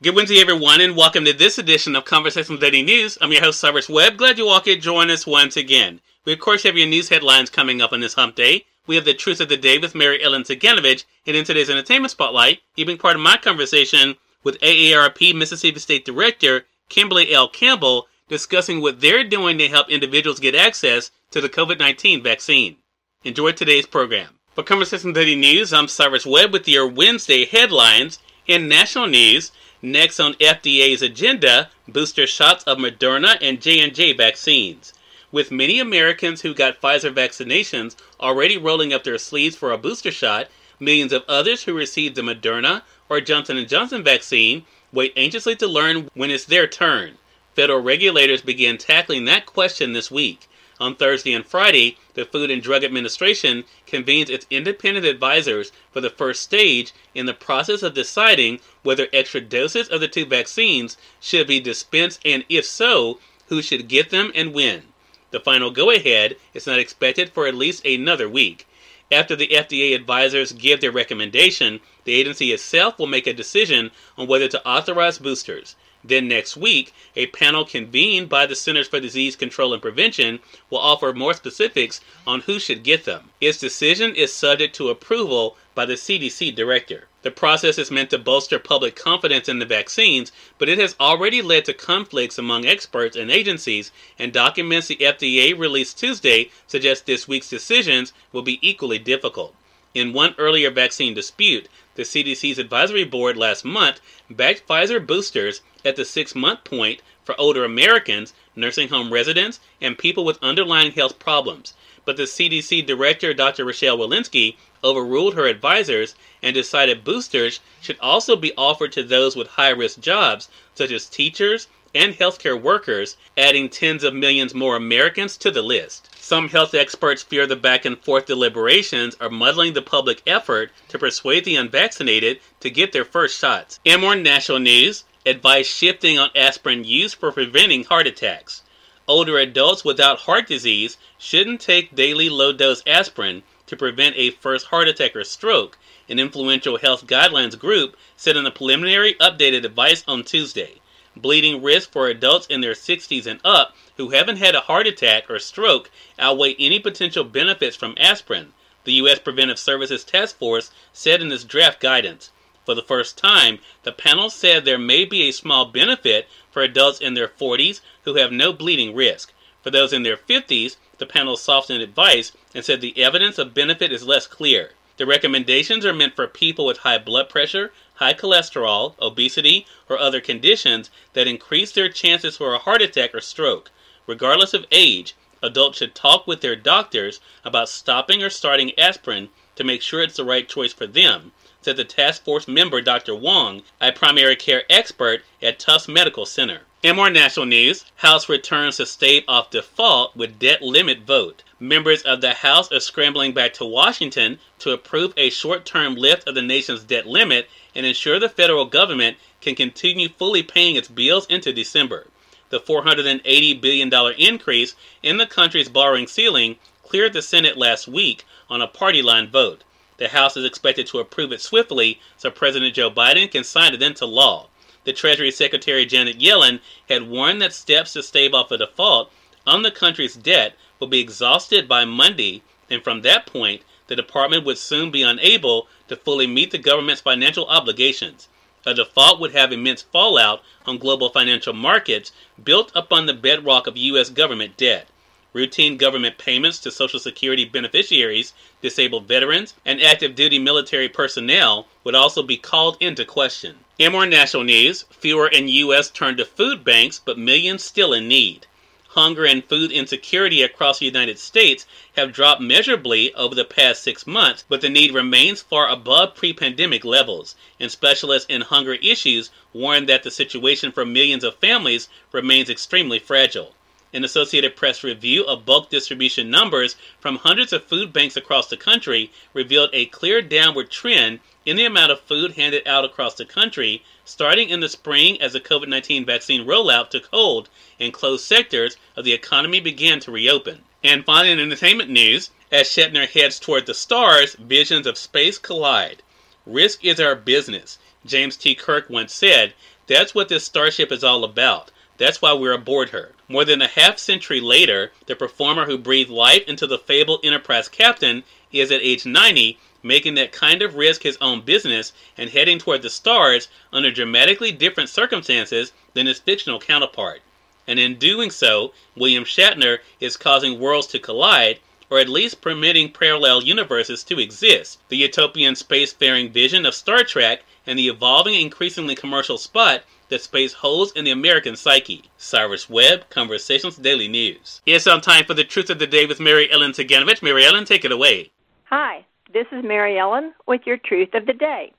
Good Wednesday, everyone, and welcome to this edition of Conversations Daily News. I'm your host, Cyrus Webb. Glad you all could join us once again. We, of course, have your news headlines coming up on this hump day. We have the Truth of the Day with Mary Ellen CIganovich, and in today's Entertainment Spotlight, you've been part of my conversation with AARP Mississippi State Director Kimberly L. Campbell, discussing what they're doing to help individuals get access to the COVID-19 vaccine. Enjoy today's program. For Conversations Daily News, I'm Cyrus Webb with your Wednesday headlines. In national news, next on FDA's agenda, booster shots of Moderna and J&J vaccines. With many Americans who got Pfizer vaccinations already rolling up their sleeves for a booster shot, millions of others who received the Moderna or Johnson & Johnson vaccine wait anxiously to learn when it's their turn. Federal regulators began tackling that question this week. On Thursday and Friday, the Food and Drug Administration convenes its independent advisors for the first stage in the process of deciding whether extra doses of the two vaccines should be dispensed, and if so, who should get them and when. The final go-ahead is not expected for at least another week. After the FDA advisors give their recommendation, the agency itself will make a decision on whether to authorize boosters. Then next week, a panel convened by the Centers for Disease Control and Prevention will offer more specifics on who should get them. Its decision is subject to approval by the CDC director. The process is meant to bolster public confidence in the vaccines, but it has already led to conflicts among experts and agencies, and documents the FDA released Tuesday suggest this week's decisions will be equally difficult. In one earlier vaccine dispute, the CDC's advisory board last month backed Pfizer boosters at the 6-month point for older Americans, nursing home residents, and people with underlying health problems. But the CDC director, Dr. Rochelle Walensky, overruled her advisors and decided boosters should also be offered to those with high-risk jobs, such as teachers and healthcare workers, adding tens of millions more Americans to the list. Some health experts fear the back-and-forth deliberations are muddling the public effort to persuade the unvaccinated to get their first shots. In more national news, advice shifting on aspirin use for preventing heart attacks. Older adults without heart disease shouldn't take daily low-dose aspirin to prevent a first heart attack or stroke, an influential health guidelines group said in a preliminary updated advice on Tuesday. Bleeding risk for adults in their 60s and up who haven't had a heart attack or stroke outweigh any potential benefits from aspirin, the U.S. Preventive Services Task Force said in its draft guidance. For the first time, the panel said there may be a small benefit for adults in their 40s who have no bleeding risk. For those in their 50s, the panel softened advice and said the evidence of benefit is less clear. The recommendations are meant for people with high blood pressure, high cholesterol, obesity, or other conditions that increase their chances for a heart attack or stroke. Regardless of age, adults should talk with their doctors about stopping or starting aspirin to make sure it's the right choice for them, said the task force member Dr. Wong, a primary care expert at Tufts Medical Center. In more national news, House returns to stave off default with debt limit vote. Members of the House are scrambling back to Washington to approve a short-term lift of the nation's debt limit and ensure the federal government can continue fully paying its bills into December. The $480 billion increase in the country's borrowing ceiling cleared the Senate last week on a party line vote. The House is expected to approve it swiftly so President Joe Biden can sign it into law. The Treasury Secretary Janet Yellen had warned that steps to stave off a default on the country's debt will be exhausted by Monday, and from that point, the department would soon be unable to fully meet the government's financial obligations. A default would have immense fallout on global financial markets built upon the bedrock of U.S. government debt. Routine government payments to Social Security beneficiaries, disabled veterans, and active duty military personnel would also be called into question. In more national news, fewer in U.S. turn to food banks, but millions still in need. Hunger and food insecurity across the United States have dropped measurably over the past 6 months, but the need remains far above pre-pandemic levels, and specialists in hunger issues warn that the situation for millions of families remains extremely fragile. An Associated Press review of bulk distribution numbers from hundreds of food banks across the country revealed a clear downward trend in the amount of food handed out across the country, starting in the spring as the COVID-19 vaccine rollout took hold and closed sectors of the economy began to reopen. And finally, in entertainment news, as Shatner heads toward the stars, visions of space collide. "Risk is our business," James T. Kirk once said. That's what this starship is all about. That's why we're aboard her. More than a half-century later, the performer who breathed life into the fabled Enterprise captain is at age 90, making that kind of risk his own business and heading toward the stars under dramatically different circumstances than his fictional counterpart. And in doing so, William Shatner is causing worlds to collide, or at least permitting parallel universes to exist. The utopian spacefaring vision of Star Trek and the evolving increasingly commercial spot that space holds in the American psyche. Cyrus Webb, Conversations Daily News. It's on time for the Truth of the Day with Mary Ellen CIganovich. Mary Ellen, take it away. Hi, this is Mary Ellen with your Truth of the Day.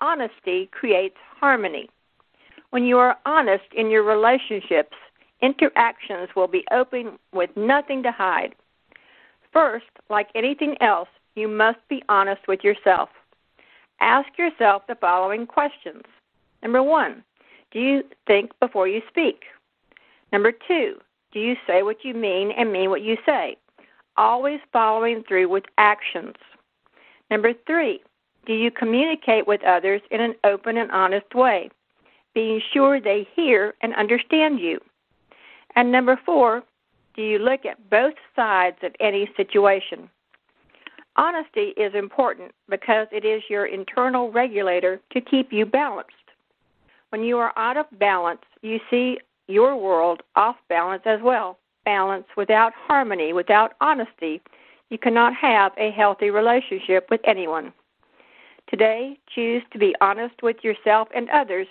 Honesty creates harmony. When you are honest in your relationships, interactions will be open with nothing to hide. First, like anything else, you must be honest with yourself. Ask yourself the following questions. Number 1, do you think before you speak? Number 2, do you say what you mean and mean what you say? Always following through with actions. Number 3, do you communicate with others in an open and honest way, being sure they hear and understand you? And number 4, do you look at both sides of any situation? Honesty is important because it is your internal regulator to keep you balanced. When you are out of balance, you see your world off balance as well. Balance without harmony, without honesty, you cannot have a healthy relationship with anyone. Today, choose to be honest with yourself and others,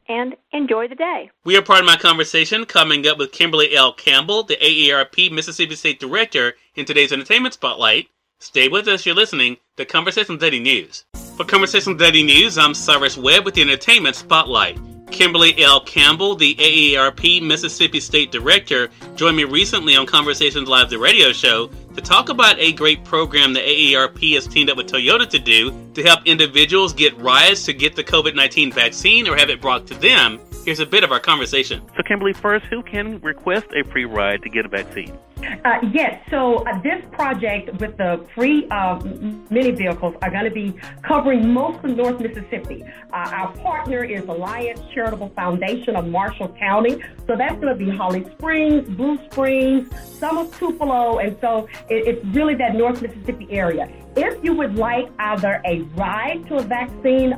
and enjoy the day. We are part of my conversation coming up with Kimberly L. Campbell, the AARP Mississippi State Director, in today's Entertainment Spotlight. Stay with us, you're listening to Conversations Daily News. For Conversations Daily News, I'm Cyrus Webb with the Entertainment Spotlight. Kimberly L. Campbell, the AARP Mississippi State Director, joined me recently on Conversations Live, the radio show, to talk about a great program the AARP has teamed up with Toyota to do to help individuals get rides to get the COVID-19 vaccine or have it brought to them. Here's a bit of our conversation. So, Kimberly, first, who can request a free ride to get a vaccine? Yes, so this project with the free mini vehicles are going to be covering most of North Mississippi. Our partner is Alliance Charitable Foundation of Marshall County, so that's going to be Holly Springs, Blue Springs, some of Tupelo, and so it's really that North Mississippi area. If you would like either a ride to a vaccine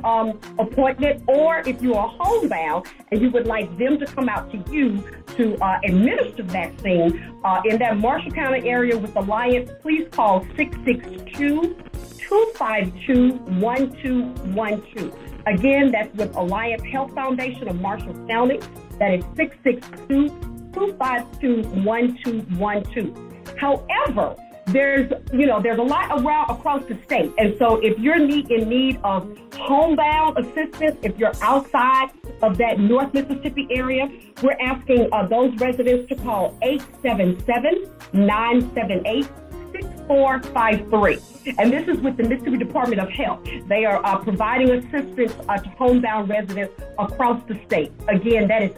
appointment, or if you are homebound and you would like them to come out to you to administer the vaccine in that Marshall County area with Alliance, please call 662-252-1212. Again, that's with Alliance Health Foundation of Marshall County. That is 662-252-1212. However, there's a lot around across the state. And so if you're in need of homebound assistance, if you're outside of that North Mississippi area, we're asking those residents to call 877-978-6453. And this is with the Mississippi Department of Health. They are providing assistance to homebound residents across the state. Again, that is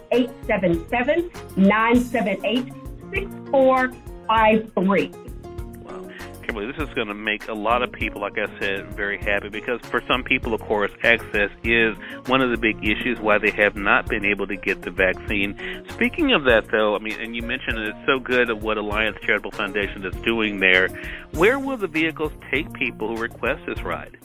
877-978-6453. Kimberly, this is going to make a lot of people, like I said, very happy, because for some people, of course, access is one of the big issues why they have not been able to get the vaccine. Speaking of that, though, I mean, and you mentioned it's so good of what Alliance Charitable Foundation is doing there. Where will the vehicles take people who request this ride?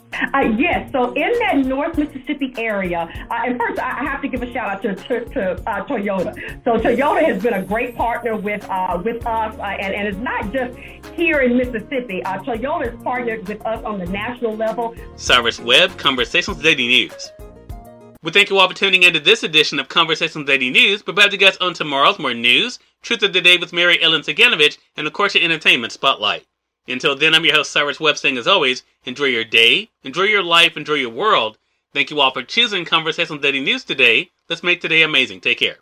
Yes, so in that North Mississippi area, and first I have to give a shout out to Toyota. So Toyota has been a great partner with us, and it's not just here in Mississippi. Toyota has partnered with us on the national level. Cyrus Webb, Conversations Daily News. We thank you all for tuning into this edition of Conversations Daily News. We'll have you guys on tomorrow's more news, Truth of the Day with Mary Ellen CIganovich, and of course your Entertainment Spotlight. Until then, I'm your host, Cyrus Webb, saying as always, enjoy your day, enjoy your life, enjoy your world. Thank you all for choosing Conversations Daily News today. Let's make today amazing. Take care.